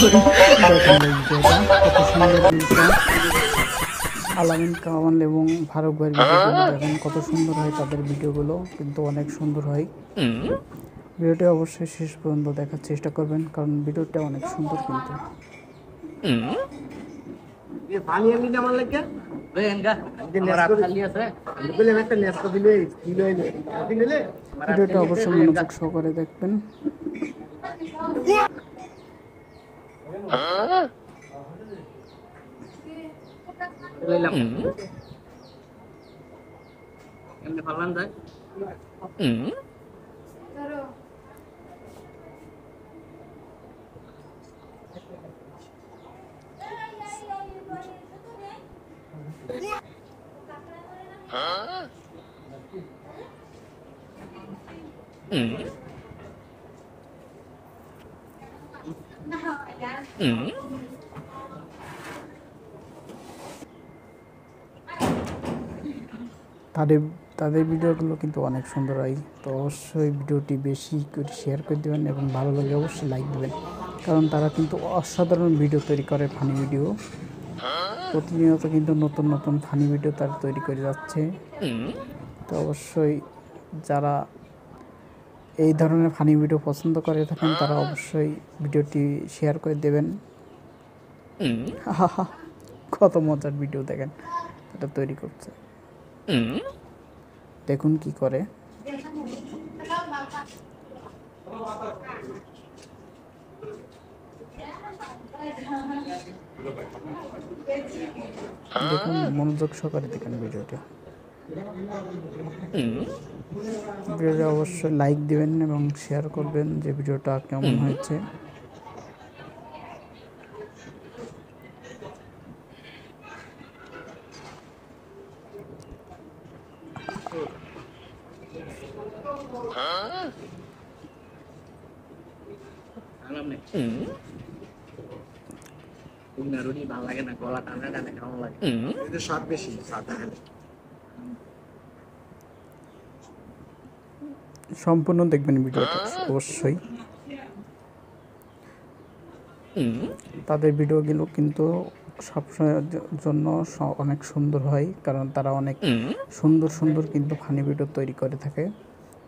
দেখেন এই ভিডিওটা কত সুন্দর ভিডিওটা। আলামিন কামাল এবং ফারুক ভাইয়ের ভিডিওগুলো দেখেন কত সুন্দর হয়, তাদের ভিডিওগুলো কিন্তু অনেক সুন্দর হয়। ভিডিওটি অবশ্যই শেষ পর্যন্ত দেখার চেষ্টা করবেন, কারণ ভিডিওটা অনেক সুন্দর কিন্তু। ভিডিওটা অবশ্যই মনোযোগ সহকারে দেখবেন। তাদের ভিডিওগুলো কিন্তু অনেক সুন্দর হয়। তো অবশ্যই ভিডিওটি বেশি করে শেয়ার করে দেবেন এবং ভালো লাগলে অবশ্যই লাইক দেবেন, কারণ তারা কিন্তু অসাধারণ ভিডিও তৈরি করে, ফানি ভিডিও। প্রতিনিয়ত কিন্তু নতুন নতুন ফানি ভিডিও তারা তৈরি করে যাচ্ছে। তো অবশ্যই যারা এই ধরনের ফানি ভিডিও পছন্দ করে থাকেন তারা অবশ্যই ভিডিওটি শেয়ার করে দেবেন। কত মজার ভিডিও দেখেন এটা তৈরি করছে, দেখুন কি করে। দেখুন, মনোযোগ সহকারে দেখেন ভিডিওটা। ভিডিওটা অবশ্যই লাইক দিবেন এবং শেয়ার করবেন যে ভিডিওটা কেমন হয়েছে। সম্পূর্ণ দেখবেন ভিডিওটা অবশ্যই। তাদের ভিডিওগুলো কিন্তু সবসময়ের জন্য অনেক সুন্দর হয়, কারণ তারা অনেক সুন্দর সুন্দর কিন্তু ফানি ভিডিও তৈরি করে থাকে।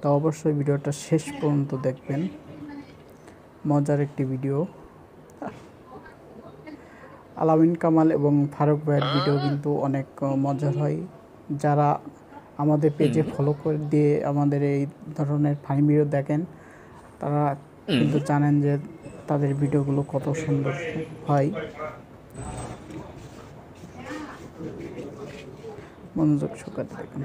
তো অবশ্যই ভিডিওটা শেষ পর্যন্ত দেখবেন, মজার একটি ভিডিও। আলামিন কামাল এবং ফারুক ভাইয়ের ভিডিও কিন্তু অনেক মজার হয়। যারা আমাদের পেজে ফলো করে দিয়ে আমাদের এই ধরনের ফানি ভিডিও দেখেন, তারা কিন্তু জানেন যে তাদের ভিডিওগুলো কত সুন্দর হয়। মনোযোগ সহকারে দেখেন।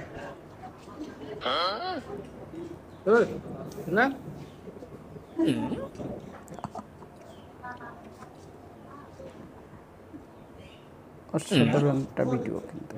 অসাধারণ একটা ভিডিও কিন্তু।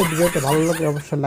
ভিডিওটা ভালো লাগে অবশ্যই